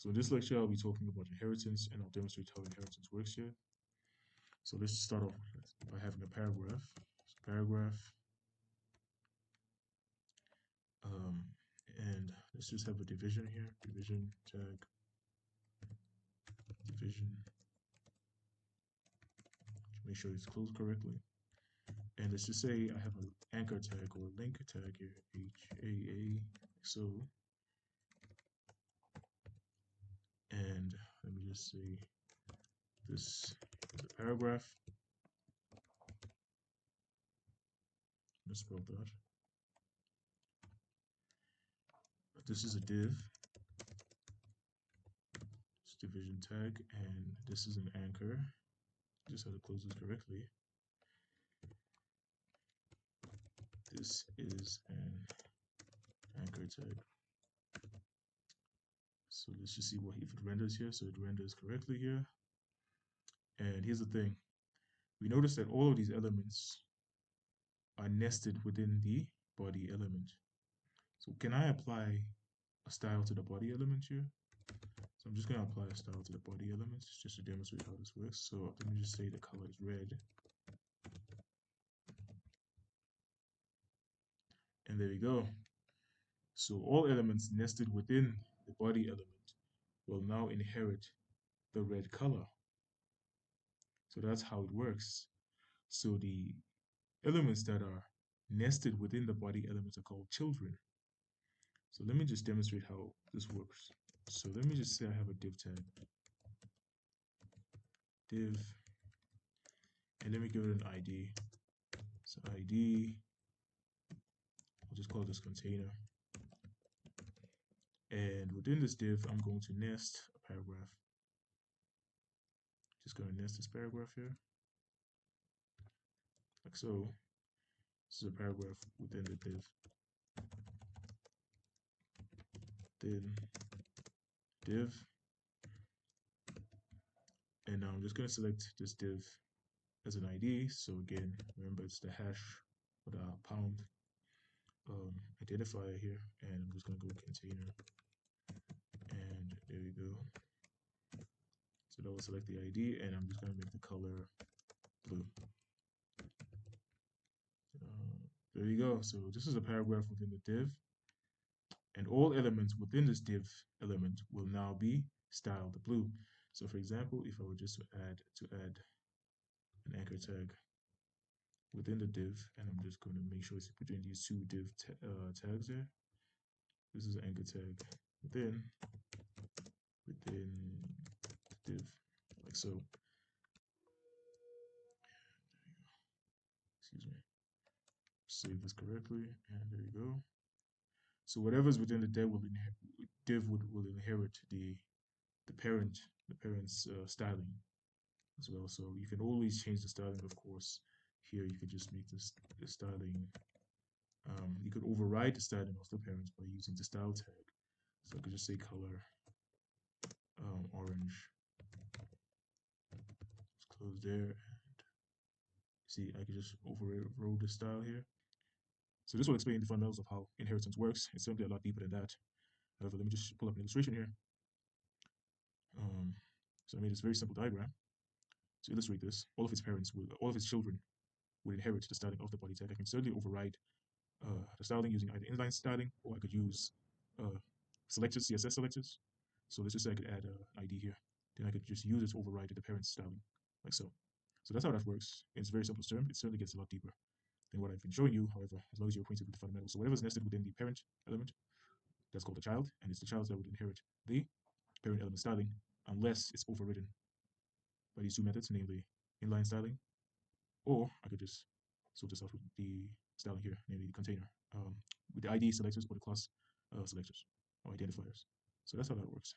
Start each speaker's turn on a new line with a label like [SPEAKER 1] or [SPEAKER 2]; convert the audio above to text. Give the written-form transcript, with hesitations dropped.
[SPEAKER 1] So in this lecture, I'll be talking about inheritance, and I'll demonstrate how inheritance works here. So let's start off by having a paragraph. So paragraph, and let's just have a division here. Division tag, division. Make sure it's closed correctly. And let's just say I have an anchor tag or link tag here, HAA, so. And let me just say this is a paragraph. Let's spell that. This is a div. It's division tag, and this is an anchor. Just have to close this correctly. This is an anchor tag. So let's just see what if it renders here. So it renders correctly here. And here's the thing. We notice that all of these elements are nested within the body element. So can I apply a style to the body element here? So I'm just going to apply a style to the body elements just to demonstrate how this works. So let me just say the color is red. And there we go. So all elements nested within the body element will now inherit the red color. So that's how it works. So the elements that are nested within the body elements are called children. So let me just demonstrate how this works. So let me just say I have a div tag. Div. And let me give it an ID. So ID, I'll just call this container. And within this div, I'm going to nest a paragraph. Just going to nest this paragraph here. Like so. This is a paragraph within the div. Then div. And now I'm just going to select this div as an ID. So again, remember it's the hash or the pound identifier here. And I'm just going to go container. And there we go. So that will select the ID, and I'm just going to make the color blue. There you go. So this is a paragraph within the div, and all elements within this div element will now be styled blue. So for example, if I were just to add an anchor tag within the div, and I'm just going to make sure it's between these two div tags here. This is an anchor tag within the div, like so. Excuse me. Save this correctly, and there you go. So whatever's within the div will inherit the parent's styling as well. So you can always change the styling, of course. Here you could just make the styling. You could override the styling of the parents by using the style tag. So I could just say color orange. Let's close there, and see I could just override the style here. So this will explain the fundamentals of how inheritance works. It's certainly a lot deeper than that. However, let me just pull up an illustration here. So I made this very simple diagram to illustrate this. All of its children would inherit the styling of the body tag. I can certainly override the styling using either inline styling, or I could use selectors, CSS selectors. So let's just say I could add an ID here. Then I could just use it to override the parent styling, like so. So that's how that works. It's a very simple term. It certainly gets a lot deeper than what I've been showing you, however, as long as you're acquainted with the fundamentals. So whatever is nested within the parent element, that's called the child, and it's the child that would inherit the parent element styling unless it's overridden by these two methods, namely inline styling, or I could just sort this out with the styling here, namely the container, with the ID selectors or the class selectors or identifiers. So that's how that works.